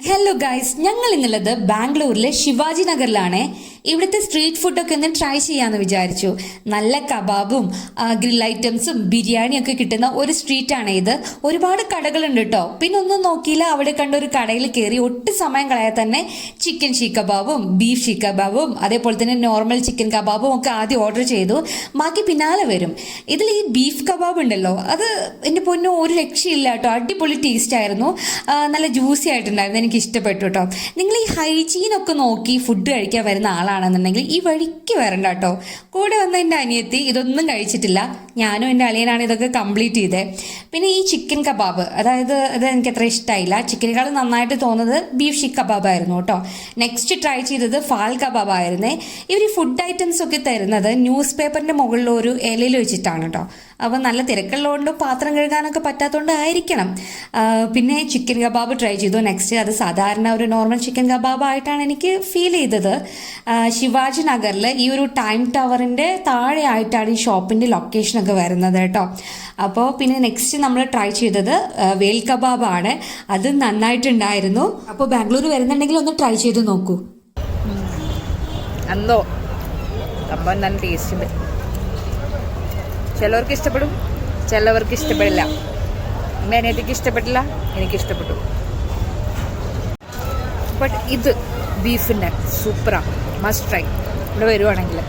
Hello guys, ഞങ്ങൾ ഇന്നുള്ളത് ബാംഗ്ലൂരിലെ ശിവാജി നഗറിലാണ്. ഇവിടുത്തെ സ്ട്രീറ്റ് ഫുഡൊക്കെ ഒന്ന് ട്രൈ ചെയ്യാമെന്ന് വിചാരിച്ചു. നല്ല കബാബും ഗ്രിൽ ഐറ്റംസും ബിരിയാണിയൊക്കെ കിട്ടുന്ന ഒരു സ്ട്രീറ്റാണ് ഇത്. ഒരുപാട് കടകളുണ്ട് കേട്ടോ. പിന്നെ ഒന്നും നോക്കിയില്ല, അവിടെ കണ്ട ഒരു കടയിൽ കയറി ഒട്ടും സമയം കളയാതെ തന്നെ ചിക്കൻ ഷീ കബാബും ബീഫ് ഷീ കബാബും അതേപോലെ തന്നെ നോർമൽ ചിക്കൻ കബാബും ഒക്കെ ആദ്യം ഓർഡർ ചെയ്തു. ബാക്കി പിന്നാലെ വരും. ഇതിൽ ഈ ബീഫ് കബാബ് ഉണ്ടല്ലോ, അത് എൻ്റെ പൊന്നോ ഒരു രക്ഷയില്ല കേട്ടോ. അടിപൊളി ടേസ്റ്റ് ആയിരുന്നു, നല്ല ജ്യൂസി ആയിട്ടുണ്ടായിരുന്നു. എനിക്ക് ഇഷ്ടപ്പെട്ടു കേട്ടോ. നിങ്ങൾ ഈ ഹൈജീനൊക്കെ നോക്കി ഫുഡ് കഴിക്കാൻ വരുന്ന ആളാണെന്നുണ്ടെങ്കിൽ ഈ വഴിക്ക് വരണ്ട കേട്ടോ. കൂടെ വന്ന എൻ്റെ അനിയത്തി ഇതൊന്നും കഴിച്ചിട്ടില്ല. ഞാനും എൻ്റെ അളിയനാണ് ഇതൊക്കെ കംപ്ലീറ്റ് ചെയ്തത്. പിന്നെ ഈ ചിക്കൻ കബാബ്, അതായത് അത് എനിക്ക് അത്ര ഇഷ്ടമായില്ല. ചിക്കനേക്കാൾ നന്നായിട്ട് തോന്നുന്നത് ബീഫ് ഷീ കബാബ് ആയിരുന്നു കേട്ടോ. നെക്സ്റ്റ് ട്രൈ ചെയ്തത് ഫാൽ കബാബ് ആയിരുന്നേ. ഇവർ ഈ ഫുഡ് ഐറ്റംസ് ഒക്കെ തരുന്നത് ന്യൂസ് പേപ്പറിൻ്റെ മുകളിൽ ഒരു ഇലയിൽ വെച്ചിട്ടാണ് കേട്ടോ. അപ്പോൾ നല്ല തിരക്കുള്ളതുകൊണ്ട് പാത്രം കഴുകാനൊക്കെ പറ്റാത്തതുകൊണ്ട് ആയിരിക്കണം. പിന്നെ ചിക്കൻ കബാബ് ട്രൈ ചെയ്തു. നെക്സ്റ്റ് അത് സാധാരണ ഒരു നോർമൽ ചിക്കൻ കബാബ് ആയിട്ടാണ് എനിക്ക് ഫീൽ ചെയ്തത്. ശിവാജി നഗറിൽ ഈ ഒരു ടൈം ടവറിൻ്റെ താഴെ ആയിട്ടാണ് ഈ ഷോപ്പിൻ്റെ ലൊക്കേഷനൊക്കെ വരുന്നത് കേട്ടോ. അപ്പോൾ പിന്നെ നെക്സ്റ്റ് നമ്മൾ ട്രൈ ചെയ്തത് വേൽ കബാബാണ്. അത് നന്നായിട്ടുണ്ടായിരുന്നു. അപ്പോൾ ബാംഗ്ലൂർ വരുന്നുണ്ടെങ്കിൽ ഒന്ന് ട്രൈ ചെയ്ത് നോക്കൂ. എന്തോ സംഭവം നല്ല ടേസ്റ്റ് ഉണ്ട്. ചിലവർക്ക് ഇഷ്ടപ്പെടും, ചിലവർക്ക് ഇഷ്ടപ്പെടില്ല. എൻ്റെ അനിയത്തിക്ക് ഇഷ്ടപ്പെട്ടില്ല, എനിക്കിഷ്ടപ്പെട്ടു. ബട്ട് ഇത് ബീഫിൻ്റെ സൂപ്പറാണ്, മസ്റ്റ് ട്രൈ. ഇവിടെ വരുവാണെങ്കിൽ